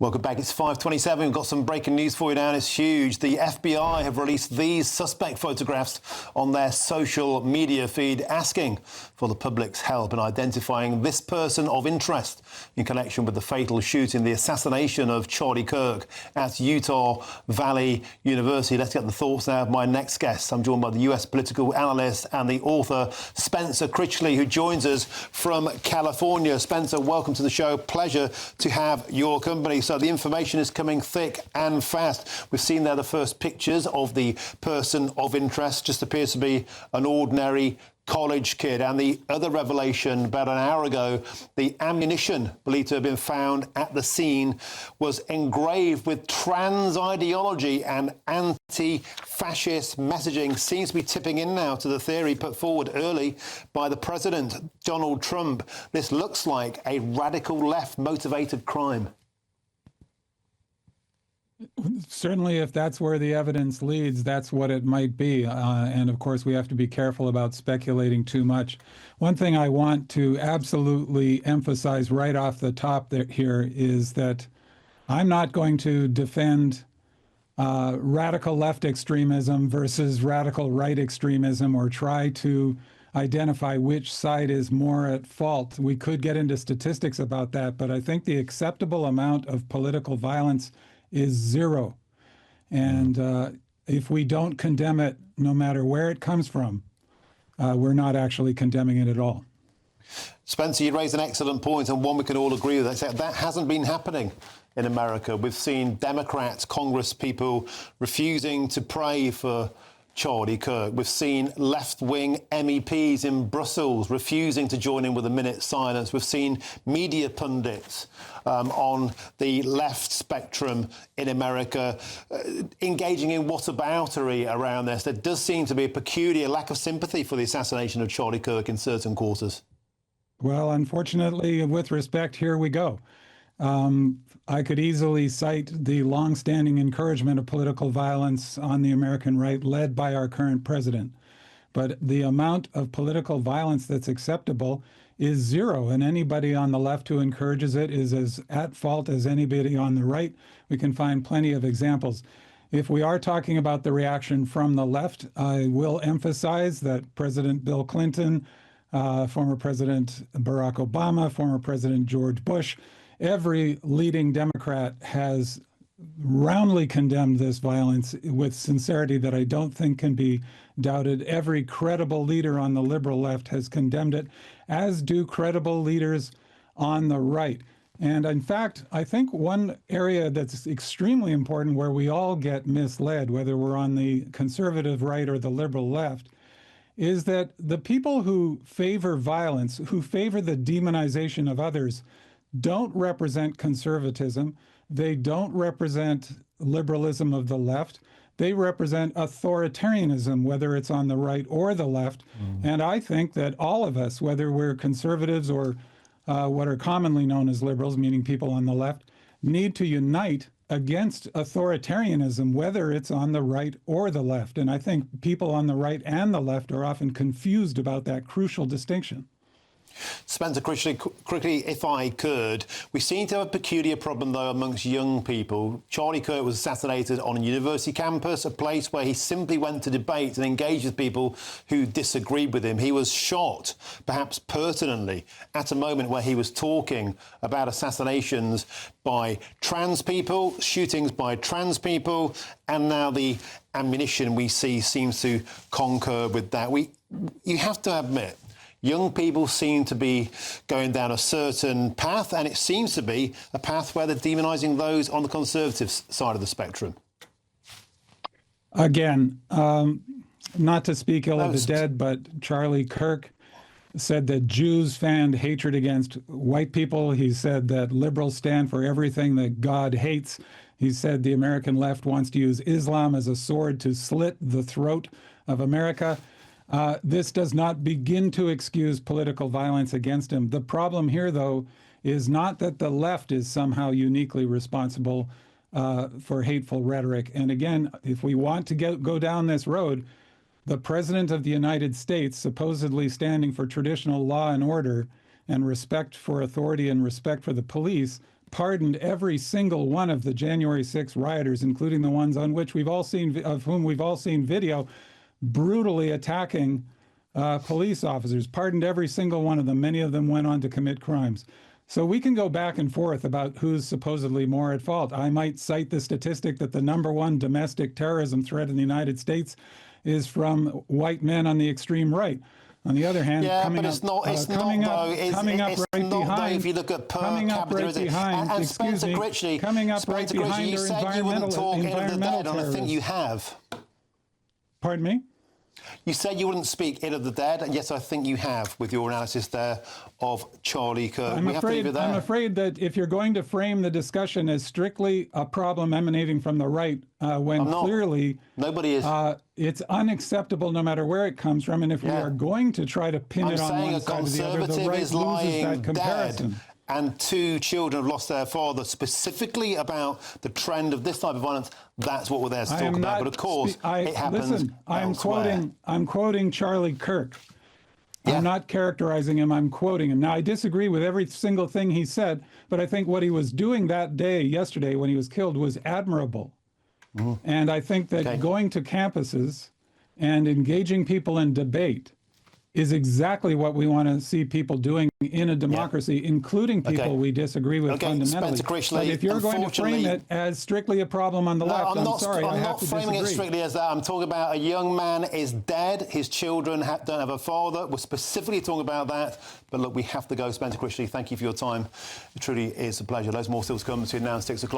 Welcome back. It's 5:27. We've got some breaking news for you now, and it's huge. The FBI have released these suspect photographs on their social media feed, asking for the public's help in identifying this person of interest in connection with the fatal shooting, the assassination of Charlie Kirk at Utah Valley University. Let's get the thoughts now of my next guest. I'm joined by the US political analyst and the author Spencer Critchley, who joins us from California. Spencer, welcome to the show. Pleasure to have your company. So the information is coming thick and fast. We've seen there the first pictures of the person of interest. Just appears to be an ordinary college kid. And the other revelation about an hour ago, the ammunition believed to have been found at the scene was engraved with trans ideology and anti-fascist messaging. Seems to be tipping in now to the theory put forward early by the president, Donald Trump. This looks like a radical left motivated crime. Certainly, if that's where the evidence leads, that's what it might be. And of course, we have to be careful about speculating too much. One thing I want to absolutely emphasize right off the top here is that I'm not going to defend radical left extremism versus radical right extremism or try to identify which side is more at fault. We could get into statistics about that, but I think the acceptable amount of political violence is zero. And if we don't condemn it, no matter where it comes from, we're not actually condemning it at all. Spencer, you raised an excellent point, and one we can all agree with. That hasn't been happening in America. We've seen Democrats, Congress people refusing to pray for Charlie Kirk. We've seen left-wing MEPs in Brussels refusing to join in with a minute's silence. We've seen media pundits on the left spectrum in America engaging in whataboutery around this. There does seem to be a peculiar lack of sympathy for the assassination of Charlie Kirk in certain quarters. Well, unfortunately, with respect, here we go. I could easily cite the longstanding encouragement of political violence on the American right led by our current president. But the amount of political violence that's acceptable is zero, and anybody on the left who encourages it is as at fault as anybody on the right. We can find plenty of examples. If we are talking about the reaction from the left, I will emphasize that President Bill Clinton, former President Barack Obama, former President George Bush, every leading Democrat has roundly condemned this violence with sincerity that I don't think can be doubted. Every credible leader on the liberal left has condemned it, as do credible leaders on the right. And in fact, I think one area that's extremely important where we all get misled, whether we're on the conservative right or the liberal left, is that the people who favor violence, who favor the demonization of others, don't represent conservatism. They don't represent liberalism of the left. They represent authoritarianism, whether it's on the right or the left. And I think that all of us, whether we're conservatives or what are commonly known as liberals, meaning people on the left, need to unite against authoritarianism, whether it's on the right or the left. And I think people on the right and the left are often confused about that crucial distinction. Spencer Critchley, quickly, if I could, we seem to have a peculiar problem, though, amongst young people. Charlie Kirk was assassinated on a university campus, a place where he simply went to debate and engage with people who disagreed with him. He was shot, perhaps pertinently, at a moment where he was talking about assassinations by trans people, shootings by trans people, and now the ammunition we see seems to concur with that. You have to admit, young people seem to be going down a certain path, and it seems to be a path where they're demonising those on the conservative side of the spectrum. Again, not to speak ill of the dead, but Charlie Kirk said that Jews fanned hatred against white people. He said that liberals stand for everything that God hates. He said the American left wants to use Islam as a sword to slit the throat of America. This does not begin to excuse political violence against him. The problem here, though, is not that the left is somehow uniquely responsible for hateful rhetoric. And again, if we want to go down this road, the President of the United States, supposedly standing for traditional law and order and respect for authority and respect for the police, pardoned every single one of the January 6th rioters, including the ones on which of whom we've all seen video, brutally attacking police officers, pardoned every single one of them. Many of them went on to commit crimes. So we can go back and forth about who's supposedly more at fault. I might cite the statistic that the #1 domestic terrorism threat in the United States is from white men on the extreme right. On the other hand, coming up right if you look at per capita, and Spencer Critchley, you said you wouldn't talk End of the Dead, and I think you have. Pardon me? You said you wouldn't speak End of the Dead, and yes, I think you have with your analysis there of Charlie Kirk. I'm afraid that if you're going to frame the discussion as strictly a problem emanating from the right, when clearly nobody is, it's unacceptable no matter where it comes from, and if we are going to try to pin it on one side or the other, the right loses that comparison. And 2 children have lost their father, specifically about the trend of this type of violence. That's what we're there to talk about. But of course, it happens elsewhere. I'm quoting Charlie Kirk. Yeah. I'm not characterizing him, I'm quoting him. Now, I disagree with every single thing he said, but I think what he was doing that day, yesterday, when he was killed, was admirable. Mm-hmm. And I think that going to campuses and engaging people in debate is exactly what we want to see people doing in a democracy, including people we disagree with fundamentally. But if you're going to frame it as strictly a problem on the left, I'm sorry, I have to disagree. I'm not framing it strictly as that. I'm talking about a young man is dead, his children don't have a father. We're specifically talking about that. But look, we have to go. Spencer Critchley, thank you for your time. It truly is a pleasure. Loads more still to come between now and 6 o'clock.